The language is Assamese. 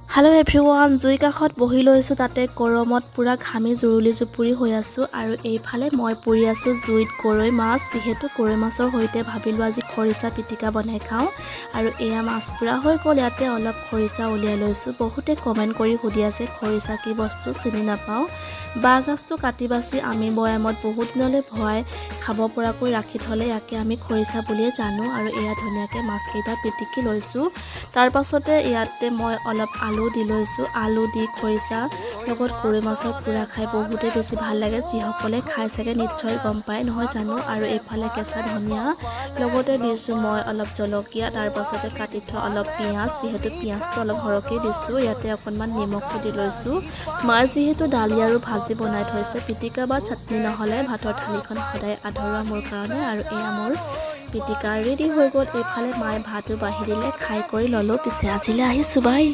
হেল্ল' এভৰিৱান, জুই কাষত বহি লৈছোঁ। তাতে গৰমত পূৰা ঘামি জুৰুলি জুপুৰি হৈ আছোঁ। আৰু এইফালে মই পুৰি আছোঁ জুইত গৰৈ মাছ। যিহেতু গৰৈ মাছৰ সৈতে ভাবিলোঁ আজি খৰিচা পিটিকা বনাই খাওঁ। আৰু এয়া মাছ পুৰা হৈ গ'ল। ইয়াতে অলপ খৰিচা উলিয়াই লৈছোঁ। বহুতে কমেণ্ট কৰি সুধি আছে খৰিচা কি বস্তু, চিনি নাপাওঁ। বাঁহগাজটো কাটি বাছি আমি বৈয়ামত বহুত দিনলৈ ভৰাই খাব পৰাকৈ ৰাখি থ'লে ইয়াকে আমি খৰিচা বুলিয়ে জানো। আৰু এয়া ধুনীয়াকৈ মাছকেইটা পিটিকি লৈছোঁ। তাৰ পাছতে ইয়াতে মই অলপ আলু দি লৈছোঁ। আলু দি খৰিচা লগত গৰৈ মাছৰ পোৰা খাই বহুতেই বেছি ভাল লাগে। যিসকলে খাই চাগে নিশ্চয় গম পায়, নহয় জানো। আৰু এইফালে কেঁচা ধনিয়া লগতে দিছোঁ মই অলপ জলকীয়া। তাৰ পাছতে কাটি থোৱা অলপ পিঁয়াজ, যিহেতু পিঁয়াজটো অলপ সৰহকৈ দিছোঁ। ইয়াতে অকণমান নিমখো দি লৈছোঁ। মই যিহেতু দালি আৰু ভাজি বনাই থৈছে, পিটিকা বা চাটনি নহ'লে ভাতৰ থালিখন সদায় আধৰুৱা মোৰ কাৰণে। আৰু এয়া মোৰ পিটিকা ৰেডি হৈ গ'ল। এইফালে মায়ে ভাতো বাঢ়ি দিলে, খাই কৰি ল'লোঁ। পিছে আজিলৈ আহিছোঁ, বাই।